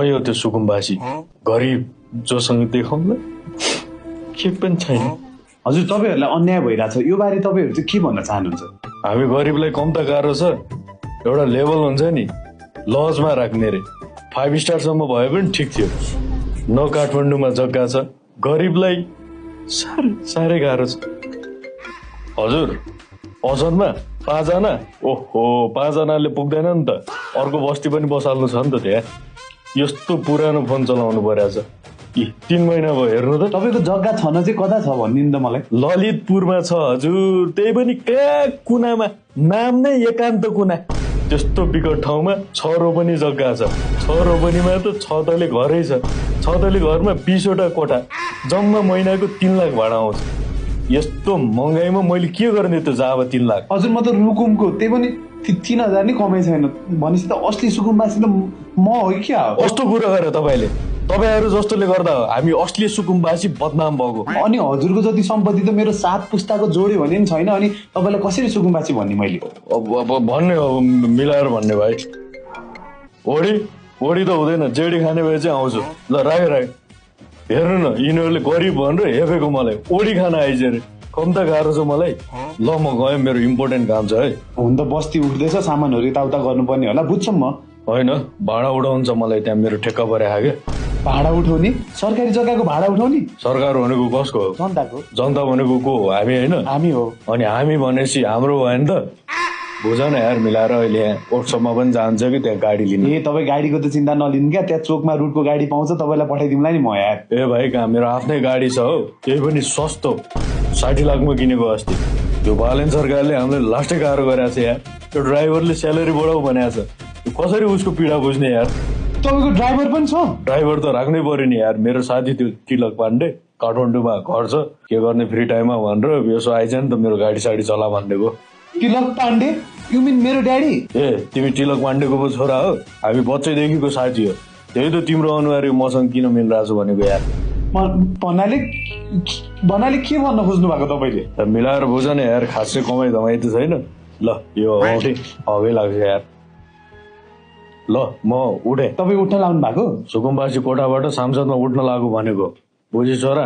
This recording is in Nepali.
यो त्यो सुकुम्बासी गरिब जोसँग देखाउन के पनि छैन। हजुर तपाईहरुलाई अन्याय भइरहेछ यो बारे तपाईहरु चाहिँ के भन्न चाहनुहुन्छ? हामी गरिबलाई कम त गाह्रो छ, एउटा लेभल हुन्छ नि लजमा राख्ने रे 5 स्टारसम्म भए पनि ठिक थियो। न काठमाडौँमा जग्गा छ, गरिबलाई साह्रै गाह्रो छ। हजुर पसलमा 5 जना, ओहो 5 जनाले पुग्दैन नि त, अर्को बस्ती पनि बसाल्नु छ नि त। त्यहाँ यस्तो पुरानो फोन चलाउनु परेछ। 3 महिना भयो हेर्नु त। तपाईको जग्गा छन चाहिँ कता छ भन्दिनु त मलाई। ललितपुरमा छ हजुर, त्यही पनि कहाँ कुनामा, नाम नै एकान्त कुना। त्यस्तो विकट ठाउँमा 6 रोपनी जग्गा छ। 6 रोपनीमा त 6 तले घरै छ। 6 तले घरमा 20 वटा कोठा, जम्मा महिनाको 3 लाख भाडा आउँछ। यस्तो महँगाईमा मैले के गर्ने त जाब 3 लाख। हजुर म त रुकुमको, त्यही पनि 3000 नि कमै छैन भनेपछि त असली सुकुम्बासी त म हो कि क्या हो? कस्तो कुरा गरे तपाईले? तपाईहरु जस्तोले गर्दा हामी असली सुकुम्बासी बदनाम भएको। अनि हजुरको जति सम्पत्ति त मेरो 7 पुस्ताको जोड्यो भने नि छैन, अनि तपाईलाई कसरी सुकुम्बासी भन्ने मैले? अब भन्ने हो मिलाएर भन्ने भाइ। ओडी त हुँदैन, जेडी खाने भए चाहिँ आउँछु। ल राख हेर्नु न, यिनीहरूले गरिब भनेर हेपेको मलाई ओडी खान आइज रे। कम त गाह्रो छ मलाई। ल म गएँ, मेरो इम्पोर्टेन्ट काम छ है। हुन त बस्ती उठ्दैछ, सामानहरु यताउता गर्नुपर्ने होला, बुझ्छम म। होइन भाडा उठाउँछ मलाई, त्यहाँ मेरो ठेक्का परेको क्या। भाडा उठाउने? सरकारी जग्गाको भाडा उठाउने? सरकार भनेको कसको हो? जनताको। जनता भनेको को हो? हामी होइन? हामी हो। अनि हामी भनेपछि हाम्रो भएन त? बुझ न यार, मिलाएर अहिले यहाँ ओठसम्म पनि जान्छ कि त्यहाँ गाडी लिनु। ए तपाईँ गाडीको त चिन्ता नलिनु क्या, त्यहाँ चोकमा रुटको गाडी पाउँछ, तपाईँलाई पठाइदिउँला नि म यार। ए भाइ कहाँ, मेरो आफ्नै गाडी छ हो, त्यही पनि सस्तो 60 लाखमा किनेको अस्ति। त्यो बालेन सरकारले हामीलाई लास्टै गाह्रो गरेको छ यार। त्यो ड्राइभरले स्यालेरी बढाऊ भनेको छ, कसरी उसको पीडा बुझ्ने यार। तपाईँको ड्राइभर पनि छ? ड्राइभर त राख्नै पर्यो नि यार। मेरो साथी त्यो तिलक पाण्डे काठमाडौँमा घर छ, के गर्ने फ्री टाइममा भनेर यसो आइज नि त मेरो गाडी साडी चला भनेको। तिलक पाण्डे? यु मिन मेरो ड्याडी? ए तिमी तिलक पाण्डेको पो छोरा हो? हामी बच्चैदेखिको साथी हो, त्यही त तिम्रो अनुहार मसँग किन मिलिरहेको छ भनेको यार। भन्नाले के भन्न खोज्नु भएको तपाईँले? मिलाएर बुझ न यार, खासै कमाइ धमाइ त छैन। ल यो औँठी हगै लाग्छ यार। ल म उठे। तपाईँ उठ्न लाउनु भएको? सुकुम्बासी कोठाबाट सांसदमा उठ्न लाग्यो भनेको, बुझी छोरा?